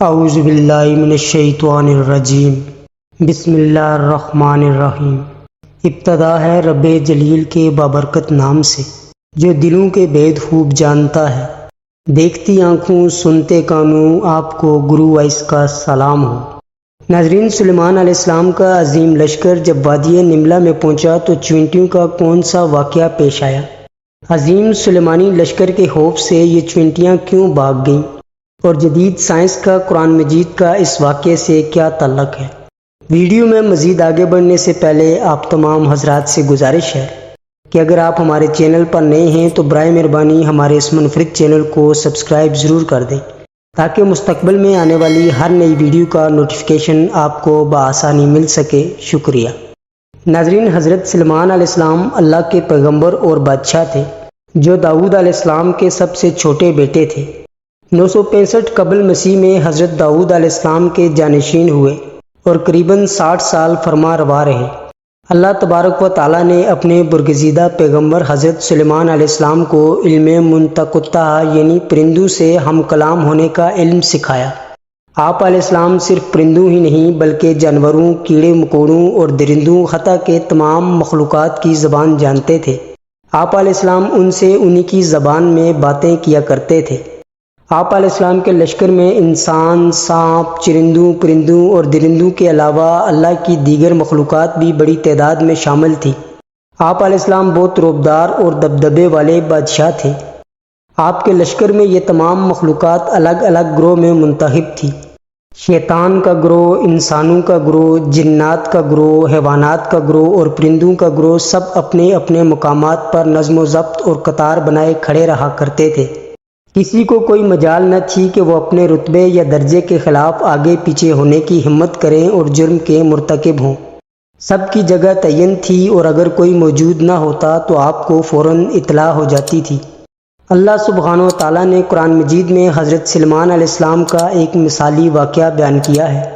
اعوذ باللہ من الشیطان الرجیم بسم اللہ الرحمن الرحیم۔ ابتدا ہے رب جلیل کے بابرکت نام سے جو دلوں کے بید خوب جانتا ہے۔ دیکھتی آنکھوں سنتے کانوں آپ کو گرو وائس کا سلام ہو۔ ناظرین، سلیمان علیہ السلام کا عظیم لشکر جب وادی نملہ میں پہنچا تو چونٹیوں کا کون سا واقعہ پیش آیا؟ عظیم سلیمانی لشکر کے خوف سے یہ چونٹیاں کیوں بھاگ گئیں؟ اور جدید سائنس کا قرآن مجید کا اس واقعے سے کیا تعلق ہے؟ ویڈیو میں مزید آگے بڑھنے سے پہلے آپ تمام حضرات سے گزارش ہے کہ اگر آپ ہمارے چینل پر نئے ہیں تو برائے مہربانی ہمارے اس منفرد چینل کو سبسکرائب ضرور کر دیں تاکہ مستقبل میں آنے والی ہر نئی ویڈیو کا نوٹیفیکیشن آپ کو بآسانی مل سکے۔ شکریہ۔ ناظرین، حضرت سلیمان علیہ السلام اللہ کے پیغمبر اور بادشاہ تھے جو داؤد علیہ السلام کے سب سے چھوٹے بیٹے تھے۔ 965 قبل مسیح میں حضرت داؤد علیہ السلام کے جانشین ہوئے اور قریباً 60 سال فرما روا رہے۔ اللہ تبارک و تعالیٰ نے اپنے برگزیدہ پیغمبر حضرت سلیمان علیہ السلام کو علم منطقۃ یعنی پرندوں سے ہم کلام ہونے کا علم سکھایا۔ آپ علیہ السلام صرف پرندوں ہی نہیں بلکہ جانوروں، کیڑے مکوڑوں اور درندوں حتیٰ کہ تمام مخلوقات کی زبان جانتے تھے۔ آپ علیہ السلام ان سے انہی کی زبان میں باتیں کیا کرتے تھے۔ آپ علیہ السلام کے لشکر میں انسان، سانپ، چرندوں، پرندوں اور درندوں کے علاوہ اللہ کی دیگر مخلوقات بھی بڑی تعداد میں شامل تھی۔ آپ علیہ السلام بہت رعبدار اور دبدبے والے بادشاہ تھے۔ آپ کے لشکر میں یہ تمام مخلوقات الگ الگ گروہ میں منتخب تھی۔ شیطان کا گروہ، انسانوں کا گروہ، جنات کا گروہ، حیوانات کا گروہ اور پرندوں کا گروہ سب اپنے اپنے مقامات پر نظم و ضبط اور قطار بنائے کھڑے رہا کرتے تھے۔ کسی کو کوئی مجال نہ تھی کہ وہ اپنے رتبے یا درجے کے خلاف آگے پیچھے ہونے کی ہمت کریں اور جرم کے مرتکب ہوں۔ سب کی جگہ تعین تھی اور اگر کوئی موجود نہ ہوتا تو آپ کو فوراً اطلاع ہو جاتی تھی۔ اللہ سبحانہ و تعالیٰ نے قرآن مجید میں حضرت سلیمان علیہ السلام کا ایک مثالی واقعہ بیان کیا ہے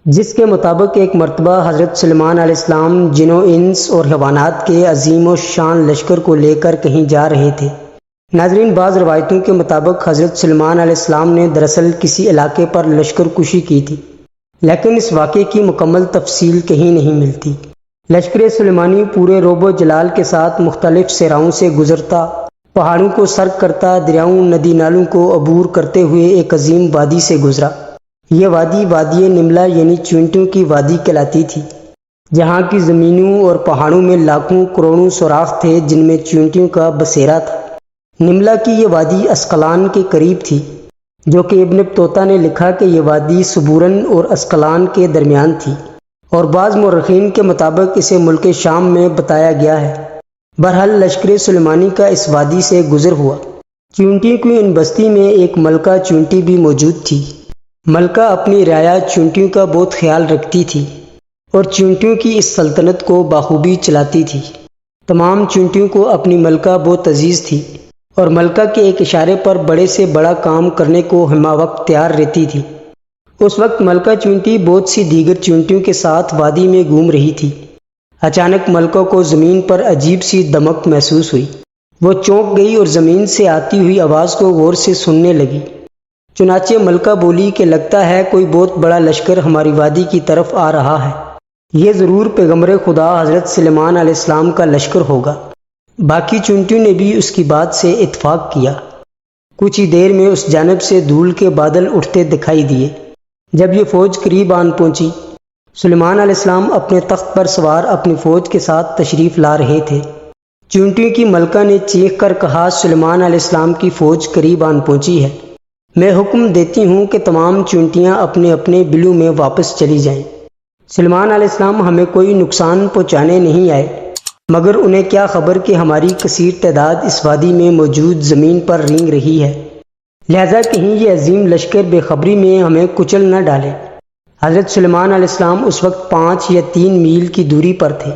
جس کے مطابق ایک مرتبہ حضرت سلیمان علیہ السلام جن و انس اور حیوانات کے عظیم و شان لشکر کو لے کر کہیں جا رہے تھے۔ ناظرین، بعض روایتوں کے مطابق حضرت سلیمان علیہ السلام نے دراصل کسی علاقے پر لشکر کشی کی تھی، لیکن اس واقعے کی مکمل تفصیل کہیں نہیں ملتی۔ لشکر سلیمانی پورے رعب و جلال کے ساتھ مختلف صحراؤں سے گزرتا، پہاڑوں کو سر کرتا، دریاؤں، ندی نالوں کو عبور کرتے ہوئے ایک عظیم وادی سے گزرا۔ یہ وادی وادی نملہ یعنی چونٹیوں کی وادی کہلاتی تھی، جہاں کی زمینوں اور پہاڑوں میں لاکھوں کروڑوں سوراخ تھے جن میں چونٹیوں کا بسیرا تھا۔ نملہ کی یہ وادی اسقلان کے قریب تھی، جو کہ ابن بطوطہ نے لکھا کہ یہ وادی سبورن اور اسقلان کے درمیان تھی، اور بعض مورخین کے مطابق اسے ملک شام میں بتایا گیا ہے۔ بہرحال لشکر سلیمانی کا اس وادی سے گزر ہوا۔ چونٹی کی ان بستی میں ایک ملکہ چونٹی بھی موجود تھی۔ ملکہ اپنی رعایا چونٹیوں کا بہت خیال رکھتی تھی اور چونٹیوں کی اس سلطنت کو بخوبی چلاتی تھی۔ تمام چونٹیوں کو اپنی ملکہ بہت عزیز تھی اور ملکہ کے ایک اشارے پر بڑے سے بڑا کام کرنے کو ہمہ وقت تیار رہتی تھی۔ اس وقت ملکہ چونٹی بہت سی دیگر چونٹیوں کے ساتھ وادی میں گھوم رہی تھی۔ اچانک ملکہ کو زمین پر عجیب سی دمک محسوس ہوئی۔ وہ چونک گئی اور زمین سے آتی ہوئی آواز کو غور سے سننے لگی۔ چنانچہ ملکہ بولی کہ لگتا ہے کوئی بہت بڑا لشکر ہماری وادی کی طرف آ رہا ہے۔ یہ ضرور پیغمبر خدا حضرت سلیمان علیہ السلام کا لشکر ہوگا۔ باقی چونٹیوں نے بھی اس کی بات سے اتفاق کیا۔ کچھ ہی دیر میں اس جانب سے دھول کے بادل اٹھتے دکھائی دیے۔ جب یہ فوج قریب آن پہنچی، سلیمان علیہ السلام اپنے تخت پر سوار اپنی فوج کے ساتھ تشریف لا رہے تھے۔ چونٹیوں کی ملکہ نے چیخ کر کہا، سلیمان علیہ السلام کی فوج قریب آن پہنچی ہے۔ میں حکم دیتی ہوں کہ تمام چونٹیاں اپنے اپنے بلوں میں واپس چلی جائیں۔ سلیمان علیہ السلام ہمیں کوئی نقصان پہنچانے نہیں آئے، مگر انہیں کیا خبر کہ ہماری کثیر تعداد اس وادی میں موجود زمین پر رینگ رہی ہے، لہذا کہیں یہ عظیم لشکر بے خبری میں ہمیں کچل نہ ڈالے۔ حضرت سلیمان علیہ السلام اس وقت 5 یا 3 میل کی دوری پر تھے،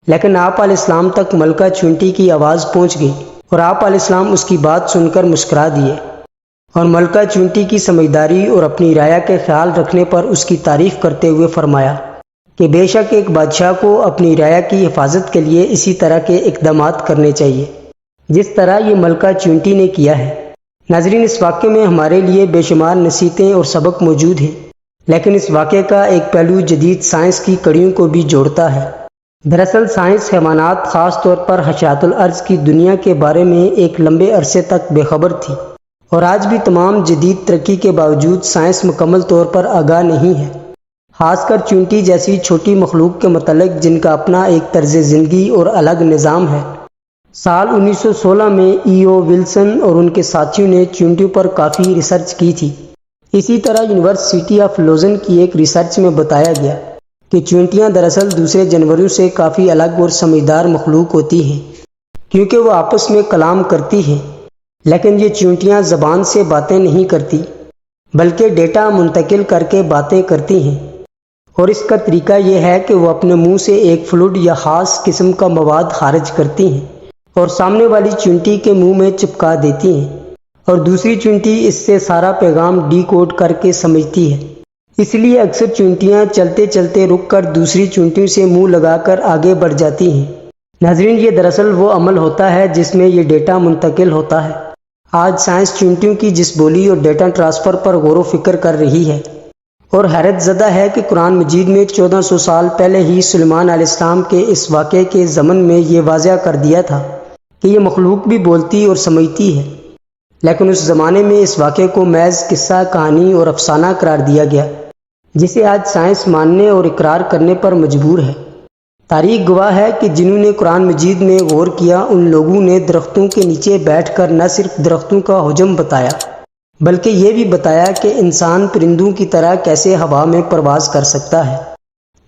لیکن آپ علیہ السلام تک ملکہ چونٹی کی آواز پہنچ گئی اور آپ علیہ السلام اس کی بات سن کر مسکرا دیے اور ملکہ چونٹی کی سمجھداری اور اپنی رعایا کے خیال رکھنے پر اس کی تعریف کرتے ہوئے فرمایا کہ بے شک ایک بادشاہ کو اپنی رعایا کی حفاظت کے لیے اسی طرح کے اقدامات کرنے چاہیے جس طرح یہ ملکہ چونٹی نے کیا ہے۔ ناظرین، اس واقعے میں ہمارے لیے بے شمار نصیحتیں اور سبق موجود ہیں، لیکن اس واقعے کا ایک پہلو جدید سائنس کی کڑیوں کو بھی جوڑتا ہے۔ دراصل سائنس حیوانات، خاص طور پر حشرات الارض کی دنیا کے بارے میں ایک لمبے عرصے تک بے خبر تھی، اور آج بھی تمام جدید ترقی کے باوجود سائنس مکمل طور پر آگاہ نہیں ہے، خاص کر چیونٹی جیسی چھوٹی مخلوق کے متعلق جن کا اپنا ایک طرز زندگی اور الگ نظام ہے۔ سال 1916 میں او ولسن اور ان کے ساتھیوں نے چیونٹیوں پر کافی ریسرچ کی تھی۔ اسی طرح یونیورسٹی آف لوزن کی ایک ریسرچ میں بتایا گیا کہ چیونٹیاں دراصل دوسرے جانوروں سے کافی الگ اور سمجھدار مخلوق ہوتی ہیں، کیونکہ وہ آپس میں کلام کرتی ہیں، لیکن یہ چیونٹیاں زبان سے باتیں نہیں کرتی، بلکہ ڈیٹا منتقل کر کے باتیں کرتی ہیں، اور اس کا طریقہ یہ ہے کہ وہ اپنے منہ سے ایک فلوئڈ یا خاص قسم کا مواد خارج کرتی ہیں اور سامنے والی چیونٹی کے منہ میں چپکا دیتی ہیں، اور دوسری چیونٹی اس سے سارا پیغام ڈی کوڈ کر کے سمجھتی ہے۔ اس لیے اکثر چیونٹیاں چلتے چلتے رک کر دوسری چیونٹیوں سے منہ لگا کر آگے بڑھ جاتی ہیں۔ ناظرین، یہ دراصل وہ عمل ہوتا ہے جس میں یہ ڈیٹا منتقل ہوتا ہے۔ آج سائنس چیونٹیوں کی جس بولی اور ڈیٹا ٹرانسفر پر غور و فکر کر رہی ہے، اور حیرت زدہ ہے کہ قرآن مجید میں 1400 سال پہلے ہی سلیمان علیہ السلام کے اس واقعے کے ضمن میں یہ واضح کر دیا تھا کہ یہ مخلوق بھی بولتی اور سمجھتی ہے، لیکن اس زمانے میں اس واقعے کو محض قصہ، کہانی اور افسانہ قرار دیا گیا، جسے آج سائنس ماننے اور اقرار کرنے پر مجبور ہے۔ تاریخ گواہ ہے کہ جنہوں نے قرآن مجید میں غور کیا، ان لوگوں نے درختوں کے نیچے بیٹھ کر نہ صرف درختوں کا حجم بتایا، بلکہ یہ بھی بتایا کہ انسان پرندوں کی طرح کیسے ہوا میں پرواز کر سکتا ہے۔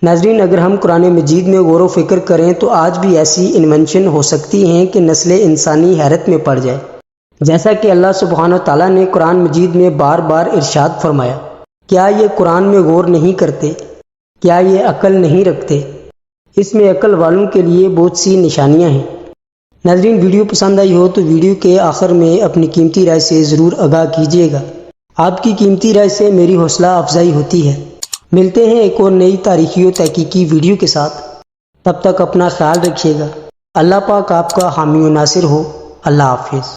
ناظرین، اگر ہم قرآن مجید میں غور و فکر کریں تو آج بھی ایسی انوینشن ہو سکتی ہیں کہ نسل انسانی حیرت میں پڑ جائے، جیسا کہ اللہ سبحانہ و تعالیٰ نے قرآن مجید میں بار بار ارشاد فرمایا، کیا یہ قرآن میں غور نہیں کرتے؟ کیا یہ عقل نہیں رکھتے؟ اس میں عقل والوں کے لیے بہت سی نشانیاں ہیں۔ ناظرین، ویڈیو پسند آئی ہو تو ویڈیو کے آخر میں اپنی قیمتی رائے سے ضرور آگاہ کیجیے گا۔ آپ کی قیمتی رائے سے میری حوصلہ افزائی ہوتی ہے۔ ملتے ہیں ایک اور نئی تاریخی و تحقیقی ویڈیو کے ساتھ، تب تک اپنا خیال رکھیے گا۔ اللہ پاک آپ کا حامی و ناصر ہو۔ اللہ حافظ۔